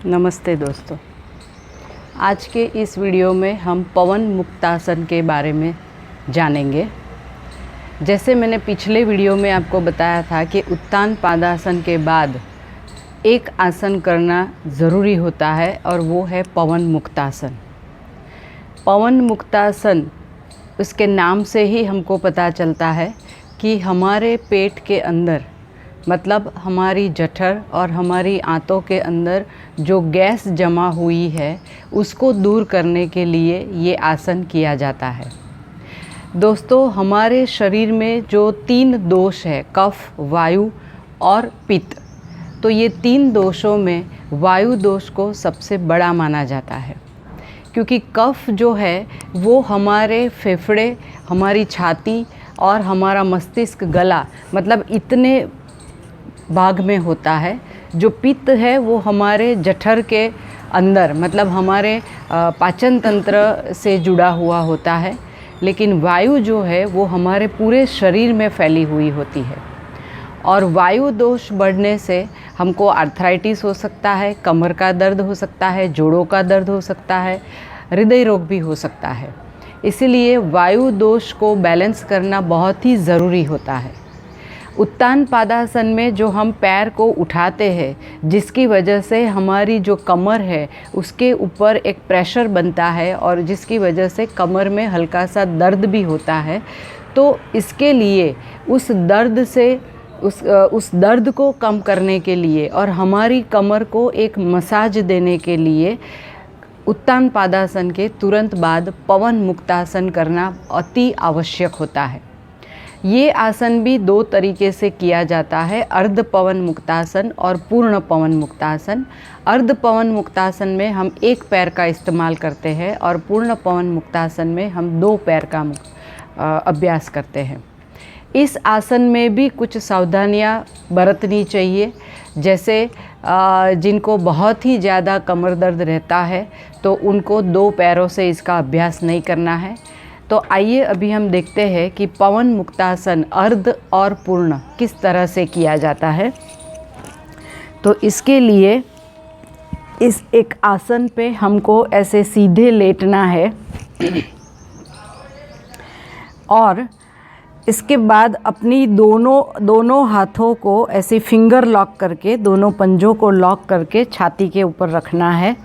नमस्ते दोस्तों। आज के इस वीडियो में हम पवन मुक्तासन के बारे में जानेंगे। जैसे मैंने पिछले वीडियो में आपको बताया था कि उत्तान पादासन के बाद एक आसन करना ज़रूरी होता है और वो है पवन मुक्तासन। पवन मुक्तासन उसके नाम से ही हमको पता चलता है कि हमारे पेट के अंदर मतलब हमारी जठर और हमारी आंतों के अंदर जो गैस जमा हुई है उसको दूर करने के लिए ये आसन किया जाता है। दोस्तों, हमारे शरीर में जो 3 दोष है, कफ, वायु और पित्त, तो ये 3 दोषों में वायु दोष को सबसे बड़ा माना जाता है, क्योंकि कफ जो है वो हमारे फेफड़े, हमारी छाती और हमारा मस्तिष्क, गला मतलब इतने भाग में होता है। जो पित्त है वो हमारे जठर के अंदर मतलब हमारे पाचन तंत्र से जुड़ा हुआ होता है, लेकिन वायु जो है वो हमारे पूरे शरीर में फैली हुई होती है। और वायु दोष बढ़ने से हमको आर्थराइटिस हो सकता है, कमर का दर्द हो सकता है, जोड़ों का दर्द हो सकता है, हृदय रोग भी हो सकता है। इसीलिए वायु दोष को बैलेंस करना बहुत ही ज़रूरी होता है। उत्तान पादासन में जो हम पैर को उठाते हैं, जिसकी वजह से हमारी जो कमर है उसके ऊपर एक प्रेशर बनता है और जिसकी वजह से कमर में हल्का सा दर्द भी होता है, तो इसके लिए उस दर्द को कम करने के लिए और हमारी कमर को एक मसाज देने के लिए उत्तान पादासन के तुरंत बाद पवन मुक्तासन करना अति आवश्यक होता है। ये आसन भी 2 तरीके से किया जाता है, अर्ध पवन मुक्तासन और पूर्ण पवन मुक्तासन। अर्ध पवन मुक्तासन में हम 1 पैर का इस्तेमाल करते हैं और पूर्ण पवन मुक्तासन में हम 2 पैर का अभ्यास करते हैं। इस आसन में भी कुछ सावधानियां बरतनी चाहिए। जैसे जिनको बहुत ही ज़्यादा कमर दर्द रहता है तो उनको 2 पैरों से इसका अभ्यास नहीं करना है। तो आइए अभी हम देखते हैं कि पवन मुक्तासन अर्ध और पूर्ण किस तरह से किया जाता है। तो इसके लिए इस एक आसन पे हमको ऐसे सीधे लेटना है और इसके बाद अपनी दोनों हाथों को ऐसे फिंगर लॉक करके, दोनों पंजों को लॉक करके छाती के ऊपर रखना है।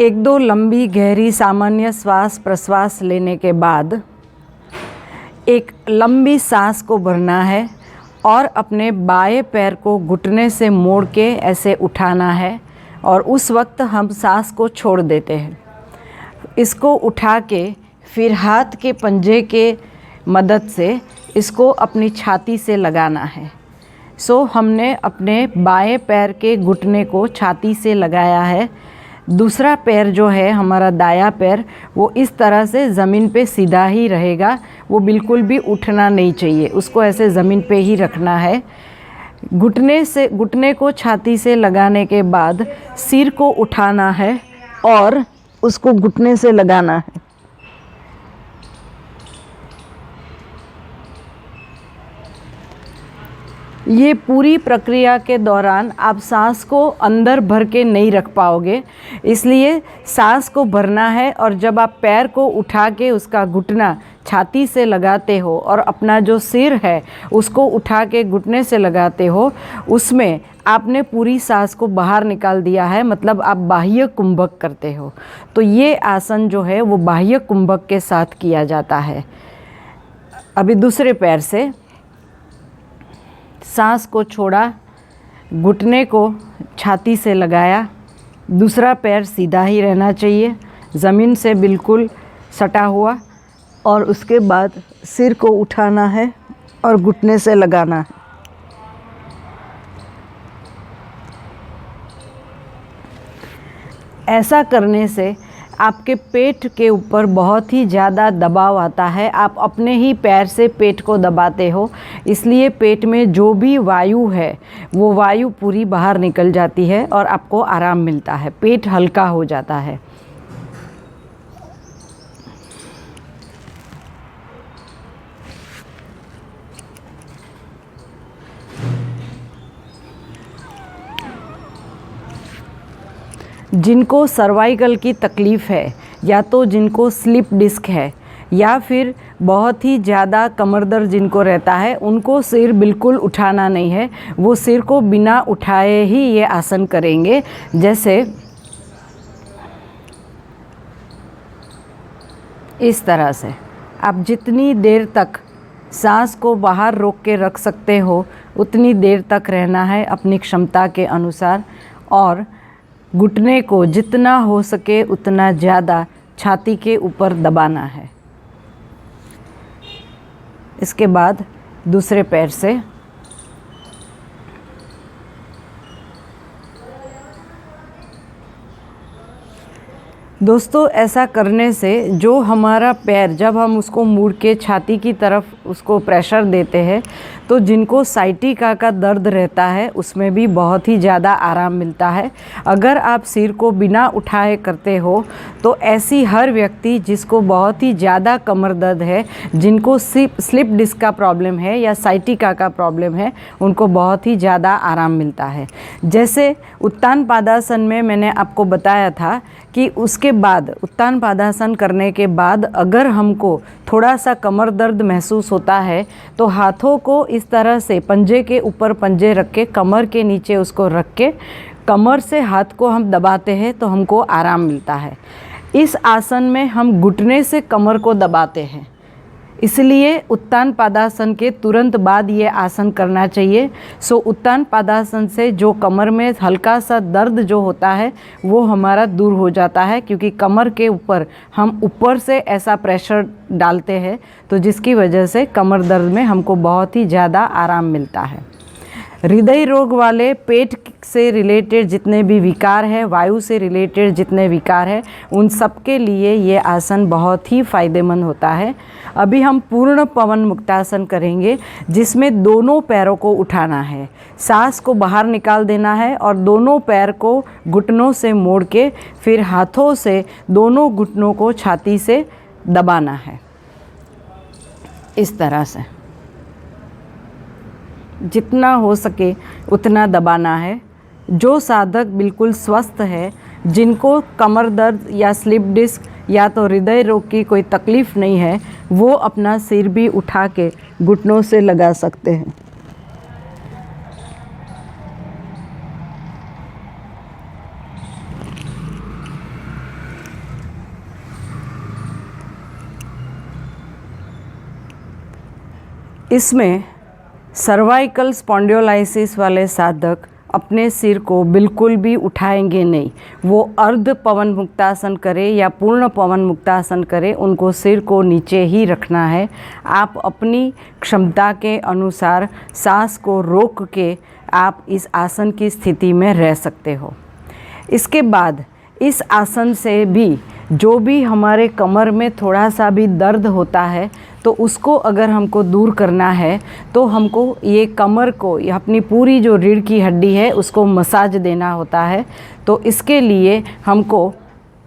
1-2 लंबी गहरी सामान्य श्वास प्रश्वास लेने के बाद एक लंबी सांस को भरना है और अपने बाएं पैर को घुटने से मोड़ के ऐसे उठाना है और उस वक्त हम सांस को छोड़ देते हैं। इसको उठा के फिर हाथ के पंजे के मदद से इसको अपनी छाती से लगाना है। हमने अपने बाएं पैर के घुटने को छाती से लगाया है। दूसरा पैर जो है हमारा दायां पैर, वो इस तरह से ज़मीन पे सीधा ही रहेगा, वो बिल्कुल भी उठना नहीं चाहिए, उसको ऐसे ज़मीन पे ही रखना है। घुटने को छाती से लगाने के बाद सिर को उठाना है और उसको घुटने से लगाना है। ये पूरी प्रक्रिया के दौरान आप सांस को अंदर भर के नहीं रख पाओगे, इसलिए सांस को भरना है। और जब आप पैर को उठा के उसका घुटना छाती से लगाते हो और अपना जो सिर है उसको उठा के घुटने से लगाते हो, उसमें आपने पूरी सांस को बाहर निकाल दिया है, मतलब आप बाह्य कुंभक करते हो। तो ये आसन जो है वो बाह्य कुंभक के साथ किया जाता है। अभी दूसरे पैर से सांस को छोड़ा, घुटने को छाती से लगाया, दूसरा पैर सीधा ही रहना चाहिए, ज़मीन से बिल्कुल सटा हुआ, और उसके बाद सिर को उठाना है और घुटने से लगाना है। ऐसा करने से आपके पेट के ऊपर बहुत ही ज़्यादा दबाव आता है। आप अपने ही पैर से पेट को दबाते हो, इसलिए पेट में जो भी वायु है वो वायु पूरी बाहर निकल जाती है और आपको आराम मिलता है, पेट हल्का हो जाता है। जिनको सर्वाइकल की तकलीफ़ है, या तो जिनको स्लिप डिस्क है, या फिर बहुत ही ज़्यादा कमर दर्द जिनको रहता है, उनको सिर बिल्कुल उठाना नहीं है। वो सिर को बिना उठाए ही ये आसन करेंगे। जैसे इस तरह से आप जितनी देर तक सांस को बाहर रोक के रख सकते हो उतनी देर तक रहना है अपनी क्षमता के अनुसार, और घुटने को जितना हो सके उतना ज़्यादा छाती के ऊपर दबाना है। इसके बाद दूसरे पैर से दोस्तों ऐसा करने से जो हमारा पैर जब हम उसको मुड़ के छाती की तरफ उसको प्रेशर देते हैं तो जिनको साइटिका का दर्द रहता है उसमें भी बहुत ही ज़्यादा आराम मिलता है। अगर आप सिर को बिना उठाए करते हो तो ऐसी हर व्यक्ति जिसको बहुत ही ज़्यादा कमर दर्द है, जिनको स्लिप डिस्क का प्रॉब्लम है या साइटिका का प्रॉब्लम है, उनको बहुत ही ज़्यादा आराम मिलता है। जैसे उत्तान पादासन में मैंने आपको बताया था कि उसके बाद उत्तान पादासन करने के बाद अगर हमको थोड़ा सा कमर दर्द महसूस होता है तो हाथों को इस तरह से पंजे के ऊपर पंजे रख के कमर के नीचे उसको रख के कमर से हाथ को हम दबाते हैं तो हमको आराम मिलता है। इस आसन में हम घुटने से कमर को दबाते हैं, इसलिए उत्तान पादासन के तुरंत बाद ये आसन करना चाहिए। सो उत्तान पादासन से जो कमर में हल्का सा दर्द जो होता है वो हमारा दूर हो जाता है, क्योंकि कमर के ऊपर हम ऊपर से ऐसा प्रेशर डालते हैं तो जिसकी वजह से कमर दर्द में हमको बहुत ही ज़्यादा आराम मिलता है। हृदय रोग वाले, पेट से रिलेटेड जितने भी विकार हैं, वायु से रिलेटेड जितने विकार हैं, उन सब के लिए ये आसन बहुत ही फ़ायदेमंद होता है। अभी हम पूर्ण पवन मुक्तासन करेंगे जिसमें दोनों पैरों को उठाना है, सांस को बाहर निकाल देना है और दोनों पैर को घुटनों से मोड़ के फिर हाथों से दोनों घुटनों को छाती से दबाना है। इस तरह से जितना हो सके उतना दबाना है। जो साधक बिल्कुल स्वस्थ है, जिनको कमर दर्द या स्लिप डिस्क या तो हृदय रोग की कोई तकलीफ़ नहीं है, वो अपना सिर भी उठा के घुटनों से लगा सकते हैं। इसमें सर्वाइकल स्पॉन्डिलोलाइसिस वाले साधक अपने सिर को बिल्कुल भी उठाएंगे नहीं। वो अर्ध पवन मुक्तासन करे या पूर्ण पवन मुक्तासन करे, उनको सिर को नीचे ही रखना है। आप अपनी क्षमता के अनुसार सांस को रोक के आप इस आसन की स्थिति में रह सकते हो। इसके बाद इस आसन से भी जो भी हमारे कमर में थोड़ा सा भी दर्द होता है तो उसको अगर हमको दूर करना है तो हमको ये कमर को या अपनी पूरी जो रीढ़ की हड्डी है उसको मसाज देना होता है। तो इसके लिए हमको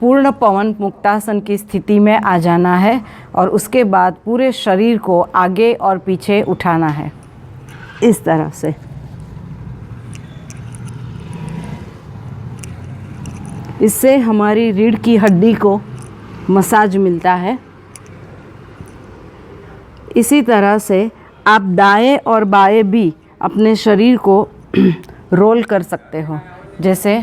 पूर्ण पवन मुक्तासन की स्थिति में आ जाना है और उसके बाद पूरे शरीर को आगे और पीछे उठाना है इस तरह से। इससे हमारी रीढ़ की हड्डी को मसाज मिलता है। इसी तरह से आप दाएं और बाएं भी अपने शरीर को रोल कर सकते हो। जैसे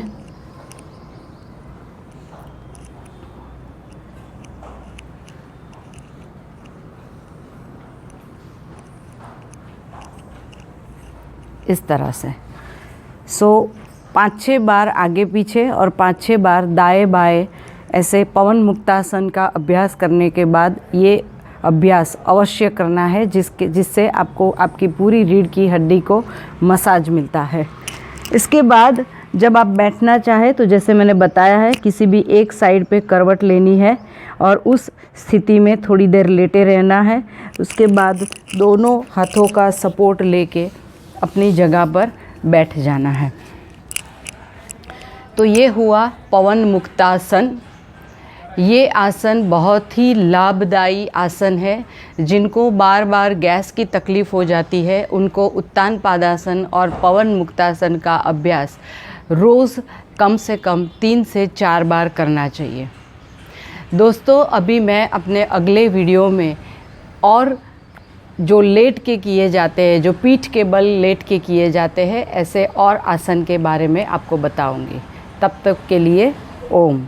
इस तरह से 5-6 बार आगे पीछे और 5-6 बार दाएं बाएं ऐसे पवन मुक्तासन का अभ्यास करने के बाद ये अभ्यास अवश्य करना है जिससे आपको आपकी पूरी रीढ़ की हड्डी को मसाज मिलता है। इसके बाद जब आप बैठना चाहे तो जैसे मैंने बताया है किसी भी एक साइड पे करवट लेनी है और उस स्थिति में थोड़ी देर लेटे रहना है। उसके बाद दोनों हाथों का सपोर्ट लेके अपनी जगह पर बैठ जाना है। तो ये हुआ पवन मुक्तासन। ये आसन बहुत ही लाभदायी आसन है। जिनको बार बार गैस की तकलीफ़ हो जाती है उनको उत्तान पादासन और पवन मुक्तासन का अभ्यास रोज़ कम से कम 3 से 4 बार करना चाहिए। दोस्तों, अभी मैं अपने अगले वीडियो में और जो लेट के किए जाते हैं, जो पीठ के बल लेट के किए जाते हैं, ऐसे और आसन के बारे में आपको बताऊंगी। तब तक के लिए ओम।